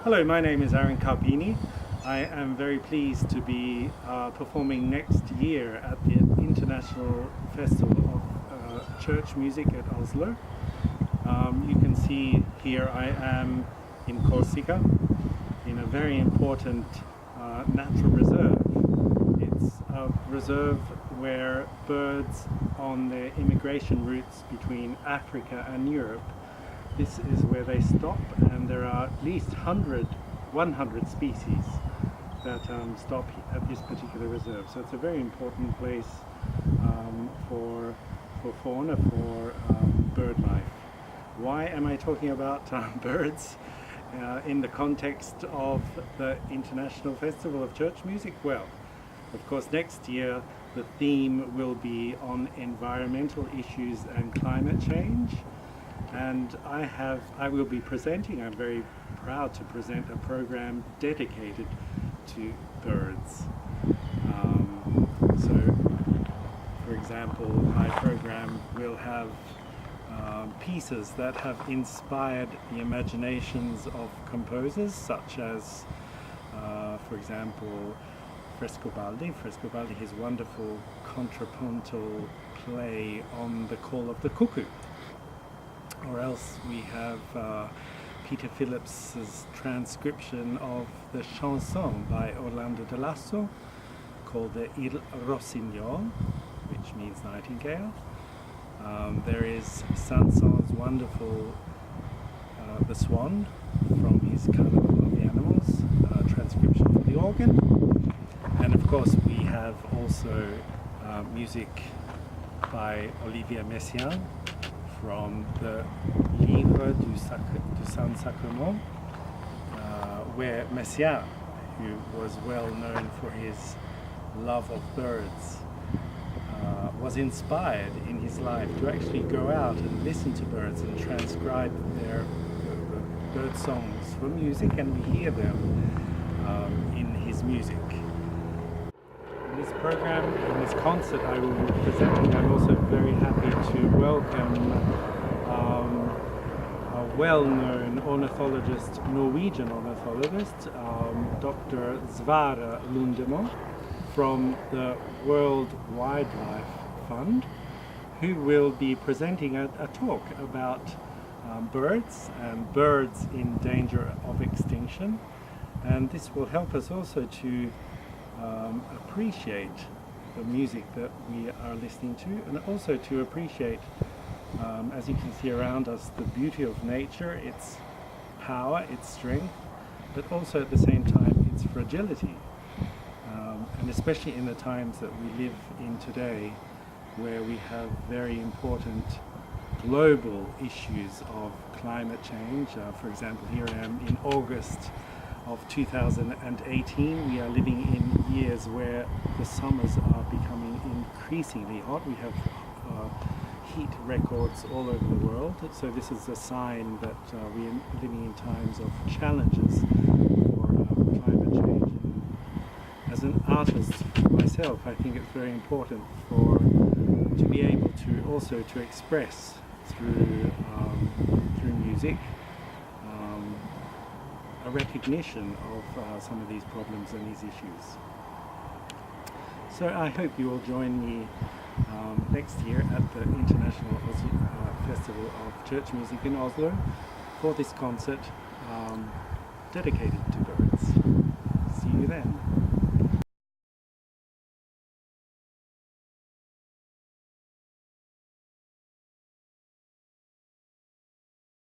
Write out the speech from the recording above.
Hello, my name is Aaron Carpenè. I am very pleased to be performing next year at the International Festival of Church Music at Oslo. You can see here I am in Corsica, in a very important natural reserve. It's a reserve where birds on their immigration routes between Africa and Europe, this is where they stop, and there are at least 100 species that stop at this particular reserve. So it's a very important place for fauna, for bird life. Why am I talking about birds in the context of the International Festival of Church Music? Well, of course, next year the theme will be on environmental issues and climate change. And I will be presenting, I'm very proud to present a program dedicated to birds. So, for example, my program will have pieces that have inspired the imaginations of composers, such as, for example, Frescobaldi, his wonderful contrapuntal play on the call of the cuckoo. Or else we have Peter Phillips's transcription of the chanson by Orlando de Lasso called the Il Rossignol, which means nightingale. There is Saint-Saëns' wonderful The Swan from his Carnival of the Animals transcription for the organ. And of course we have also music by Olivier Messiaen from the Livre du Saint-Sacrement, where Messiaen, who was well known for his love of birds, was inspired in his life to actually go out and listen to birds and transcribe their bird songs for music, and we hear them in his music. In this program, in this concert I will be presenting, I'm also very happy to welcome a well-known ornithologist, Norwegian ornithologist, Dr. Sverre Lundemo from the World Wildlife Fund, who will be presenting a talk about birds and birds in danger of extinction. And this will help us also to appreciate the music that we are listening to, and also to appreciate, as you can see around us, the beauty of nature, its power, its strength, but also at the same time its fragility. And especially in the times that we live in today, where we have very important global issues of climate change. For example, here I am in August of 2018. We are living in years where the summers are becoming increasingly hot. We have heat records all over the world. So this is a sign that we are living in times of challenges for climate change. And as an artist myself, I think it's very important to be able to also to express through music a recognition of some of these problems and these issues. So I hope you will join me next year at the International Festival of Church Music in Oslo for this concert dedicated to birds.